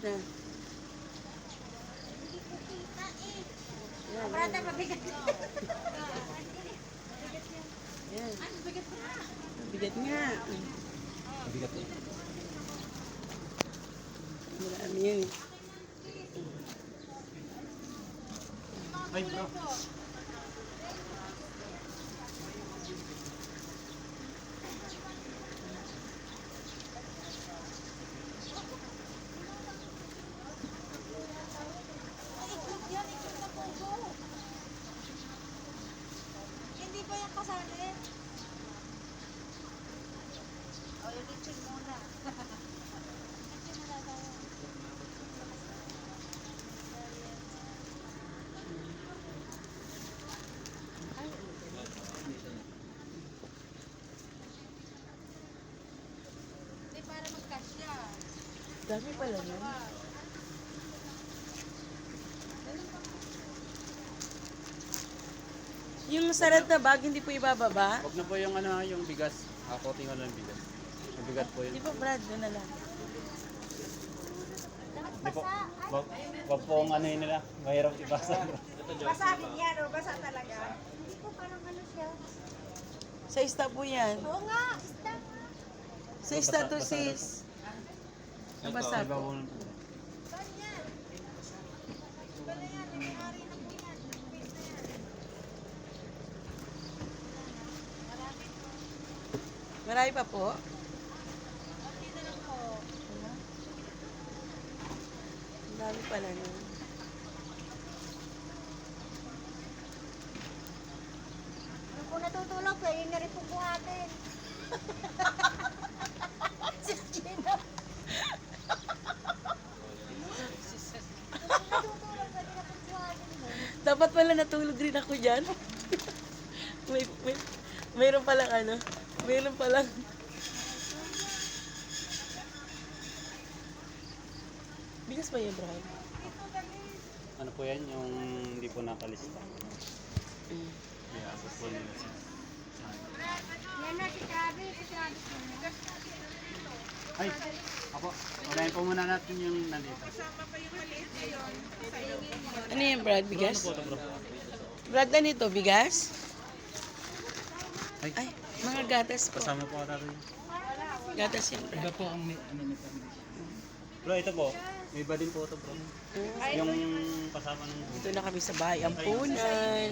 na. Hindi ko kita eh. Yan, Brada, yan. mabigat. Yan. Ano, bigat ko na. Bigat nga. Mabigat eh. Marami yan eh. Ay, bro. Ay, iklog yan, iklog na puso. Hindi ba yung kasali? O, yung lechon muna. Lechon muna tayo. Hindi, para magkasya. Dami pala yan. Yung sarad na bag, hindi po ibababa? Huwag na po yung ano, yung bigas. Akoting ano yung bigas. Yung bigat po yun. Di ba, Brad? Doon na lang. Hindi po. Wag po ang ano yun nila. Mahirap ibasa. Basa din yan, o basa talaga. Hindi ko parang ano siya. Sa ista po yan. Oo nga, isda nga. Sa ista to, sis. Basa Iba po. po. Saan yan? Wala yan, may-ari na po yan. Yung base na yan. Marami po. Marami pa po. Okay na lang po. Ang dami pala nun. Ano po natutulog, kaya yun na rin po buhatin. Si Gina. Ano natutulog, pwede na po buhatin mo. Dapat pala natulog rin ako dyan. Mayroon palang ano. Mayroon palang. Bigas ba yun, Brad? Ano po yan? Yung hindi po nakalista. Mm. Yeah, abot po nila siya. Yan na si Travis, Ay, ako. Unahin po muna natin yung nandito. Ano yan, Brad? Bigas? Ano po ito, bro? Brad, ano ito? Bigas? Ay, Ay, mga gatas po. kasama po ata rin. Gatas yan, Brad. Iba po ang ano nito. Bro, ito po. May iba din po ito, bro. Mm. Yung kasama ng... Ito na kami sa bahay. Ampunan.